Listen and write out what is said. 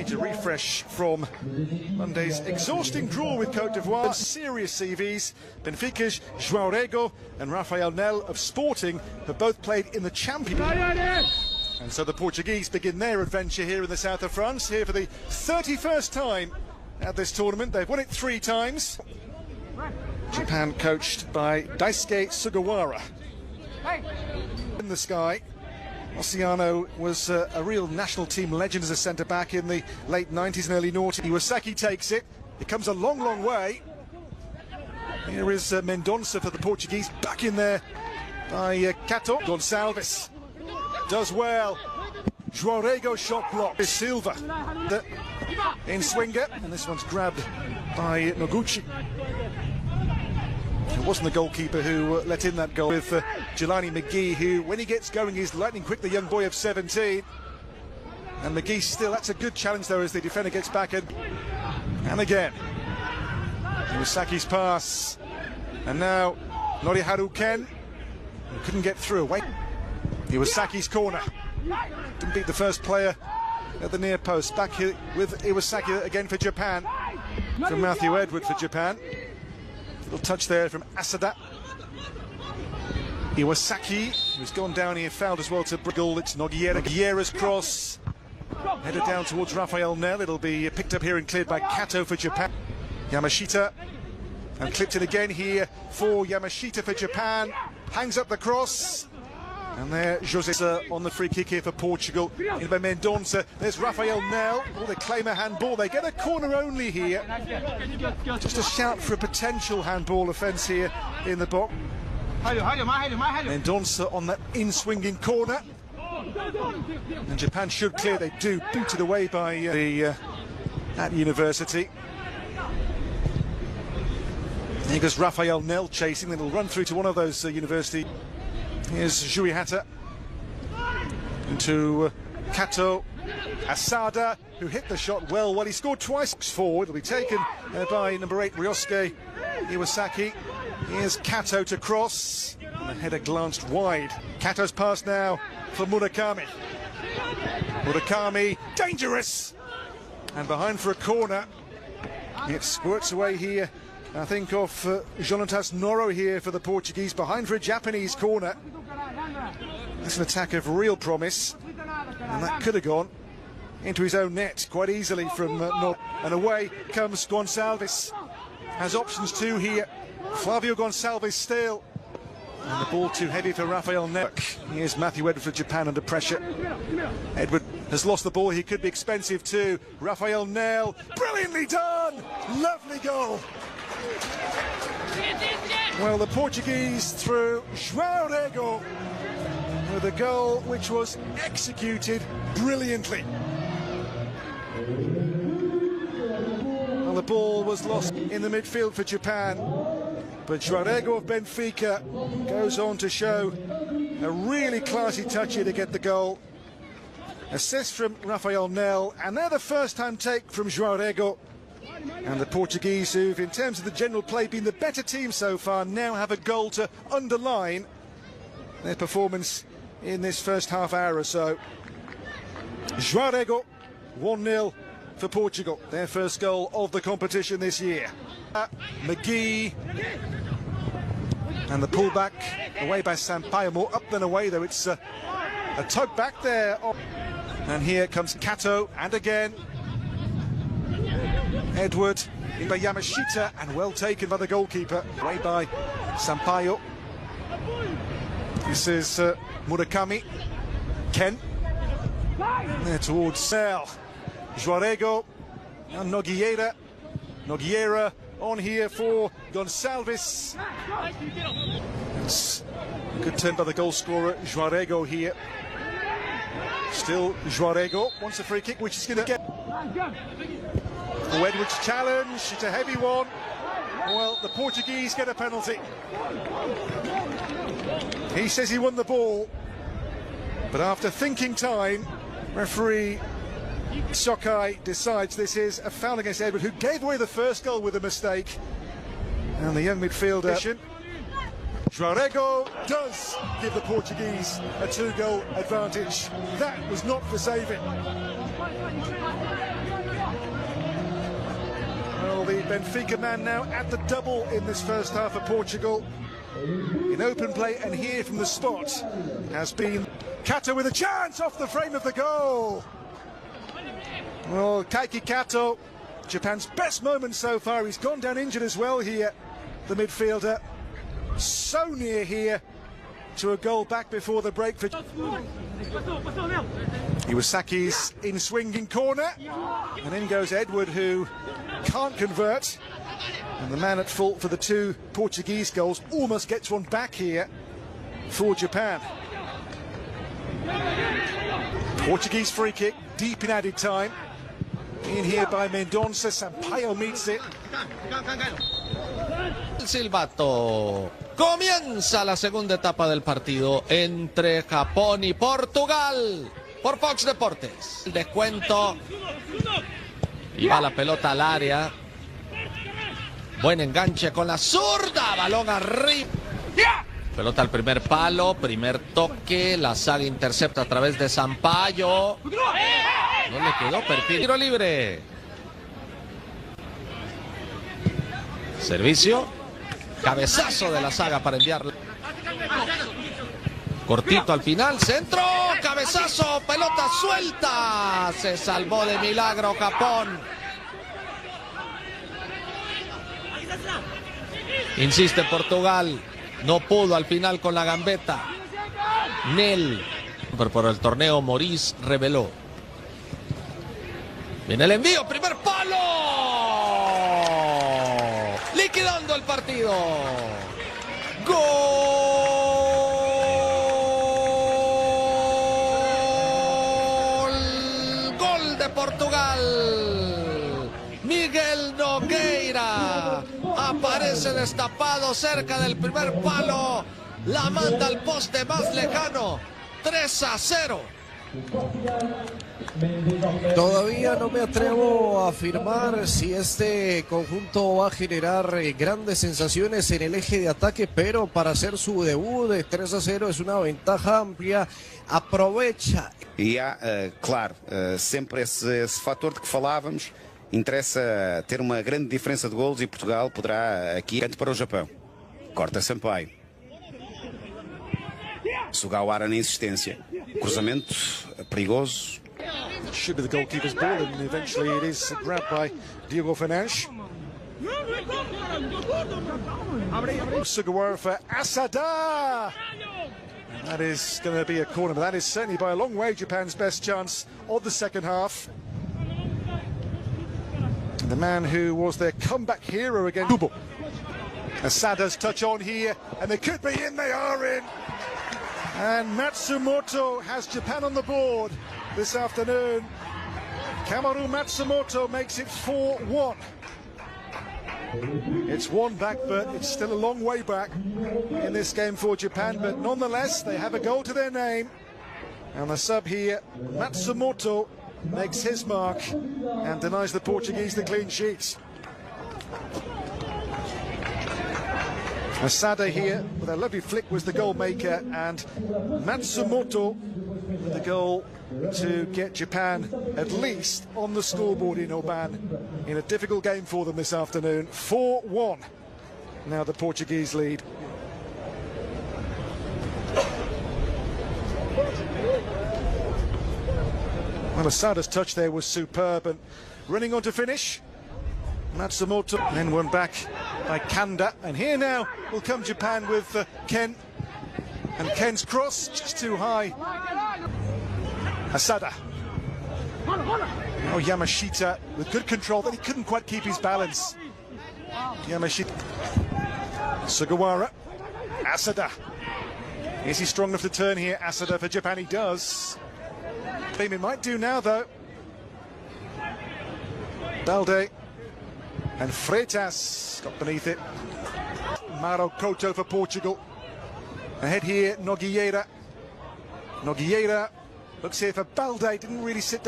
To refresh from Monday's exhausting draw with Côte d'Ivoire. Serious CVs. Benfica's João Rego and Rafael Nel of Sporting have both played in the Champions. And so the Portuguese begin their adventure here in the south of France, here for the 31st time at this tournament. They've won it 3 times. Japan coached by Daisuke Sugawara. In the sky. Oceano was a real national team legend as a centre-back in the late 90s and early noughties. Iwasaki takes it. It comes a long, long way. Here is Mendonça for the Portuguese, back in there by Cato. Gonçalves does well. João Rego shot block. Silva in swinger, and this one's grabbed by Noguchi. It wasn't the goalkeeper who let in that goal, with Jelani McGee, who, when he gets going, is lightning quick, the young boy of 17. And McGee still, that's a good challenge though, as the defender gets back in. And again, Iwasaki's pass. And now, Noriharu Ken, who couldn't get through. Wait, Iwasaki's corner. Didn't beat the first player at the near post. Back here with Iwasaki again for Japan. From Matthew Edward for Japan. Little touch there from Asada. Iwasaki, who's gone down here, fouled as well to Briggle. It's Nogueira. Nogueira's cross. Headed down towards Rafael Nel. It'll be picked up here and cleared by Kato for Japan. Yamashita. And clipped in again here for Yamashita for Japan. Hangs up the cross. And there, José on the free kick here for Portugal. In by Mendonça. There's Rafael Nel. Oh, they claim a handball. They get a corner only here. Just a shout for a potential handball offence here in the box. Mendonça on that in-swinging corner. And Japan should clear. They do. Booted away by at University. Here goes Rafael Nel chasing. Then he'll run through to one of those University. Here's Juihata into Kato. Asada, who hit the shot well. He scored twice forward. It'll be taken by number 8, Ryosuke Iwasaki. Here's Kato to cross. And the header glanced wide. Kato's pass now for Murakami. Murakami, dangerous! And behind for a corner. It squirts away here. I think of Jonatas Noro here for the Portuguese, behind for a Japanese corner. That's an attack of real promise, and that could have gone into his own net quite easily from Noro. And away comes Gonçalves. Has options too here. Flavio Gonçalves still. And the ball too heavy for Rafael Nel. Here's Matthew Edward for Japan under pressure. Edward has lost the ball. He could be expensive too. Rafael Nel, brilliantly done! Lovely goal. Well, the Portuguese through João Rego with a goal which was executed brilliantly. Well, the ball was lost in the midfield for Japan, but João Rego of Benfica goes on to show a really classy touch here to get the goal. Assist from Rafael Nel, and they're the first-time take from João Rego. And the Portuguese, who've, in terms of the general play, been the better team so far, now have a goal to underline their performance in this first half hour or so. João Rego, 1-0 for Portugal, their first goal of the competition this year. McGee, and the pullback away by Sampaio, more up than away though. It's a tug back there. And here comes Kato, and again Edward in by Yamashita, and well taken by the goalkeeper. Away by Sampaio. This is Murakami. Ken. There towards Sel. João Rego and Nogueira. Nogueira on here for Gonçalves. It's a good turn by the goal scorer, João Rego here. Still João Rego wants a free kick, which is going to get. Oh, Edwards' challenge, it's a heavy one. Well, the Portuguese get a penalty. He says he won the ball, but after thinking time, referee Sokai decides this is a foul against Edward, who gave away the first goal with a mistake. And the young midfielder, João Rego, does give the Portuguese a 2-goal advantage. That was not for saving. the Benfica man now at the double in this first half of Portugal. In open play and here from the spot has been Kato with a chance off the frame of the goal. Well, Keiki Kato, Japan's best moment so far. He's gone down injured as well here, the midfielder. So near here to a goal back before the break for Iwasaki's in-swinging corner. And in goes Edward, who can't convert. And the man at fault for the two Portuguese goals almost gets one back here for Japan. Portuguese free kick, deep in added time. In here by Mendonça, Sampaio meets it. El silbato. Comienza la segunda etapa del partido entre Japón y Portugal por Fox Deportes. El descuento. Y va la pelota al área. Buen enganche con la zurda. Balón arriba. Pelota al primer palo. Primer toque. La saga intercepta a través de Sampaio. No le quedó perfil. Tiro libre. Servicio. Cabezazo de la saga para enviarla. Cortito al final. Centro. Cabezazo. Pelota suelta. Se salvó de milagro Japón. Insiste Portugal. No pudo al final con la gambeta. Nel. Pero por el torneo Maurice reveló. Viene el envío. Primer palo. Liquidando el partido. Gol. Gol de Portugal. Miguel Nogueira aparece destapado cerca del primer palo. La manda al poste más lejano. 3-0. Todavía no me atrevo a afirmar si este conjunto va a generar grandes sensaciones en el eje de ataque, pero para hacer su debut de 3-0 es una ventaja amplia. Aprovecha. E há, claro, sempre esse fator de que falávamos. Interessa ter uma grande diferença de golos e Portugal poderá aqui canto para o Japão. Corta Sampaio. Sugawara na insistência. Cruzamento perigoso. Should be the goalkeeper's ball, and eventually it is grabbed by Diogo Fernandes. Sugawara for Asada. And that is going to be a corner, but that is certainly by a long way Japan's best chance of the second half. And the man who was their comeback hero against Kubo. Asada's touch on here, and they could be in, they are in. And Matsumoto has Japan on the board this afternoon. Kamaru Matsumoto makes it 4-1. It's one back, but it's still a long way back in this game for Japan. But nonetheless, they have a goal to their name. And the sub here, Matsumoto, makes his mark and denies the Portuguese the clean sheet. Asada here with a lovely flick was the goal maker, and Matsumoto with the goal to get Japan at least on the scoreboard in Oban in a difficult game for them this afternoon. 4-1. Now the Portuguese lead. Well, Asada's touch there was superb, and running on to finish. Matsumoto, then one back by Kanda, and here now will come Japan with Ken, and Ken's cross just too high. Asada. Oh, Yamashita with good control, but he couldn't quite keep his balance. Yamashita. Sugawara. Asada. Is he strong enough to turn here? Asada for Japan, he does. He might do now though. Balde. And Freitas got beneath it. Mauro Couto for Portugal. Ahead here, Nogueira. Nogueira looks here for Balde, didn't really sit down.